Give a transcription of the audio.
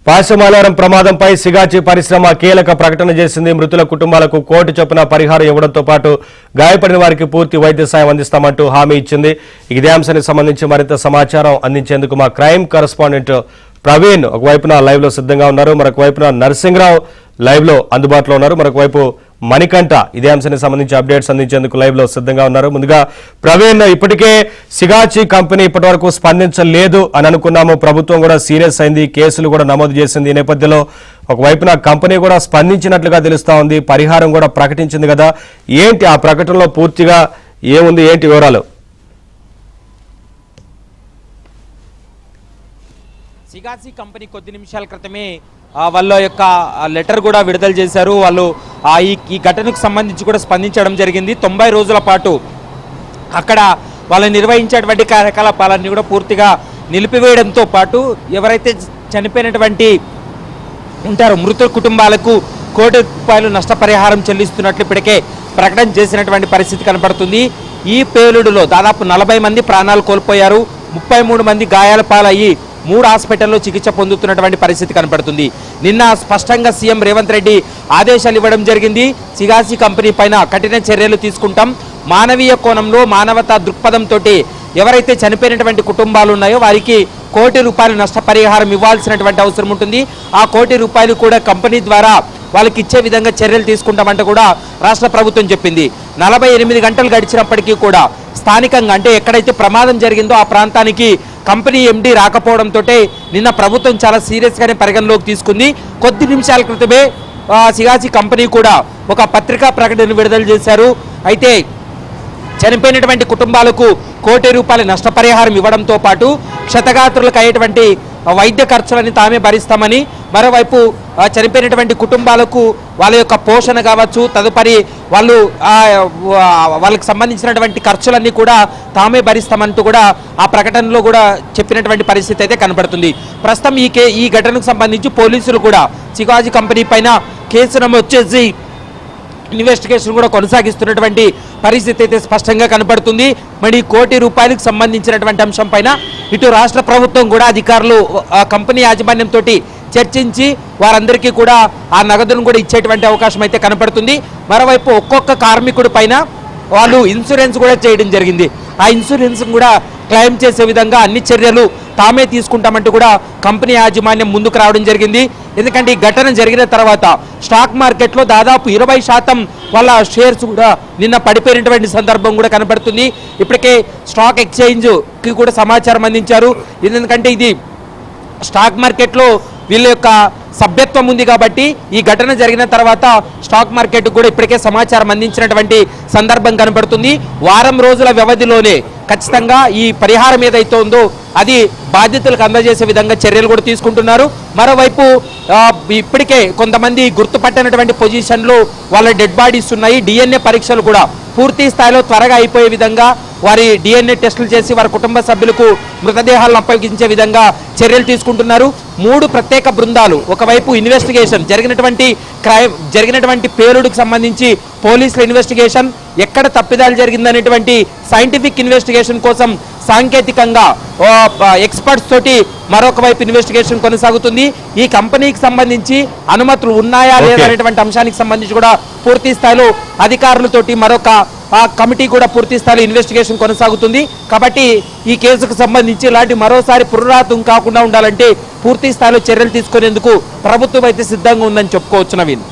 పాశమాలారం ప్రమాదంపై సిగాచి పరిశ్రమ కీలక ప్రకటన చేసింది. మృతుల కుటుంబాలకు కోటి చొప్పున పరిహారం ఇవ్వడంతో పాటు గాయపడిన వారికి పూర్తి వైద్య సాయం అందిస్తామంటూ హామీ ఇచ్చింది. ఇదే అంశానికి సంబంధించి మరింత సమాచారం అందించేందుకు మా క్రైమ్ కరెస్పాండెంట్ ప్రవీణ్ ఒకవైపున లైవ్ లో సిద్ధంగా ఉన్నారు, మరొక వైపున నరసింహరావు లైవ్ లో అందుబాటులో ఉన్నారు, మరొక వైపు మణికంఠ ఇదే అంశానికి సంబంధించి అప్డేట్స్ అందించేందుకు లైవ్ లో సిద్ధంగా ఉన్నారు. ముందుగా ప్రవీణ్, ఇప్పటికే సిగాచి కంపెనీ ఇప్పటివరకు స్పందించలేదు అని అనుకున్నాము. ప్రభుత్వం కూడా సీరియస్ అయింది, కేసులు కూడా నమోదు చేసింది. ఈ నేపథ్యంలో ఒకవైపున కంపెనీ కూడా స్పందించినట్లుగా తెలుస్తా ఉంది, పరిహారం కూడా ప్రకటించింది కదా. ఏంటి ఆ ప్రకటనలో పూర్తిగా ఏముంది, ఏంటి వివరాలు? సిగాచి కంపెనీ కొద్ది నిమిషాల క్రితమే వాళ్ళ యొక్క లెటర్ కూడా విడుదల చేశారు. వాళ్ళు ఈ ఘటనకు సంబంధించి కూడా స్పందించడం జరిగింది. 90 రోజుల పాటు అక్కడ వాళ్ళు నిర్వహించేటువంటి కార్యకలాపాలన్నీ కూడా పూర్తిగా నిలిపివేయడంతో పాటు ఎవరైతే చనిపోయినటువంటి ఉంటారో మృతుల కుటుంబాలకు కోటి రూపాయలు నష్టపరిహారం చెల్లిస్తున్నట్లు ఇప్పటికే ప్రకటన చేసినటువంటి పరిస్థితి కనపడుతుంది. ఈ పేలుడులో దాదాపు 40 మంది ప్రాణాలు కోల్పోయారు, 33 మంది గాయాల పాలయ్యి 3 హాస్పిటల్లో చికిత్స పొందుతున్నటువంటి పరిస్థితి కనపడుతుంది. నిన్న స్పష్టంగా సీఎం రేవంత్ రెడ్డి ఆదేశాలు ఇవ్వడం జరిగింది. సిగాచి కంపెనీ పైన కఠిన చర్యలు తీసుకుంటాం, మానవీయ కోణంలో మానవతా దృక్పథంతో ఎవరైతే చనిపోయినటువంటి కుటుంబాలు ఉన్నాయో వారికి కోటి రూపాయలు నష్టపరిహారం ఇవ్వాల్సినటువంటి అవసరం ఉంటుంది. ఆ కోటి రూపాయలు కూడా కంపెనీ ద్వారా వాళ్ళకి ఇచ్చే విధంగా చర్యలు తీసుకుంటామంటే కూడా రాష్ట్ర ప్రభుత్వం చెప్పింది. 48 గంటలు గడిచినప్పటికీ కూడా స్థానికంగా అంటే ఎక్కడైతే ప్రమాదం జరిగిందో ఆ ప్రాంతానికి కంపెనీ ఎండీ రాకపోవడంతో నిన్న ప్రభుత్వం చాలా సీరియస్గానే పరిగణలోకి తీసుకుంది. కొద్ది నిమిషాల క్రితమే సిగాచి కంపెనీ కూడా ఒక పత్రికా ప్రకటన విడుదల చేశారు. అయితే చనిపోయినటువంటి కుటుంబాలకు కోటి రూపాయల నష్టపరిహారం ఇవ్వడంతో పాటు క్షతగాత్రులకు అయ్యేటువంటి వైద్య ఖర్చులని తామే భరిస్తామని, మరోవైపు చనిపోయినటువంటి కుటుంబాలకు వాళ్ళ యొక్క పోషణ కావచ్చు, తదుపరి వాళ్ళకి సంబంధించినటువంటి ఖర్చులన్నీ కూడా తామే భరిస్తామంటూ కూడా ఆ ప్రకటనలో కూడా చెప్పినటువంటి పరిస్థితి అయితే కనబడుతుంది. ప్రస్తుతం ఈ ఘటనకు సంబంధించి పోలీసులు కూడా సిగాచి కంపెనీ పైన కేసు నమోదు చేసి ఇన్వెస్టిగేషన్ కూడా కొనసాగిస్తున్నటువంటి పరిస్థితి అయితే స్పష్టంగా కనపడుతుంది. మరి కోటి రూపాయలకు సంబంధించినటువంటి అంశం పైన ఇటు రాష్ట్ర ప్రభుత్వం కూడా అధికారులు కంపెనీ యాజమాన్యంతో చర్చించి వారందరికీ కూడా ఆ నగదును కూడా ఇచ్చేటువంటి అవకాశం అయితే కనపడుతుంది. మరోవైపు ఒక్కొక్క కార్మికుడి పైన వాళ్ళు ఇన్సూరెన్స్ కూడా చేయడం జరిగింది. ఆ ఇన్సూరెన్స్ కూడా క్లెయిమ్ చేసే విధంగా అన్ని చర్యలు తామే తీసుకుంటామంటూ కూడా కంపెనీ యాజమాన్యం ముందుకు రావడం జరిగింది. ఎందుకంటే ఈ ఘటన జరిగిన తర్వాత స్టాక్ మార్కెట్లో దాదాపు 20% వాళ్ళ షేర్స్ కూడా నిన్న పడిపోయినటువంటి సందర్భం కూడా కనబడుతుంది. ఇప్పటికే స్టాక్ ఎక్స్చేంజ్కి కూడా సమాచారం అందించారు. ఎందుకంటే ఇది స్టాక్ మార్కెట్లో వీళ్ళ యొక్క సభ్యత్వం ఉంది కాబట్టి ఈ ఘటన జరిగిన తర్వాత స్టాక్ మార్కెట్ కూడా ఇప్పటికే సమాచారం అందించినటువంటి సందర్భం కనబడుతుంది. వారం రోజుల వ్యవధిలోనే ఖచ్చితంగా ఈ పరిహారం ఏదైతే ఉందో అది బాధితులకు అందజేసే విధంగా చర్యలు కూడా తీసుకుంటున్నారు. మరోవైపు ఇప్పటికే కొంతమంది గుర్తుపట్టినటువంటి పొజిషన్లో వాళ్ళ డెడ్ బాడీస్ ఉన్నాయి. DNA పరీక్షలు కూడా పూర్తి స్థాయిలో త్వరగా అయిపోయే విధంగా వారి DNA టెస్టులు చేసి వారి కుటుంబ సభ్యులకు మృతదేహాలను అప్పగించే విధంగా చర్యలు తీసుకుంటున్నారు. 3 ప్రత్యేక బృందాలు, ఒకవైపు ఇన్వెస్టిగేషన్ జరిగినటువంటి పేలుడుకు సంబంధించి పోలీసుల ఇన్వెస్టిగేషన్, ఎక్కడ తప్పిదాలు జరిగిందనేటువంటి సైంటిఫిక్ ఇన్వెస్టిగేషన్ కోసం సాంకేతికంగా ఎక్స్పర్ట్స్ తోటి మరొక వైపు ఇన్వెస్టిగేషన్ కొనసాగుతుంది. ఈ కంపెనీకి సంబంధించి అనుమతులు ఉన్నాయా లేదా అనేటువంటి అంశానికి సంబంధించి కూడా పూర్తి స్థాయిలో అధికారులతోటి మరొక కమిటీ కూడా పూర్తి స్థాయిలో ఇన్వెస్టిగేషన్ కొనసాగుతుంది. కాబట్టి ఈ కేసుకు సంబంధించి ఇలాంటి మరోసారి పునరావృతం కాకుండా ఉండాలంటే పూర్తి స్థాయిలో చర్యలు తీసుకునేందుకు ప్రభుత్వం అయితే సిద్ధంగా ఉందని చెప్పుకోవచ్చు. నవీన్.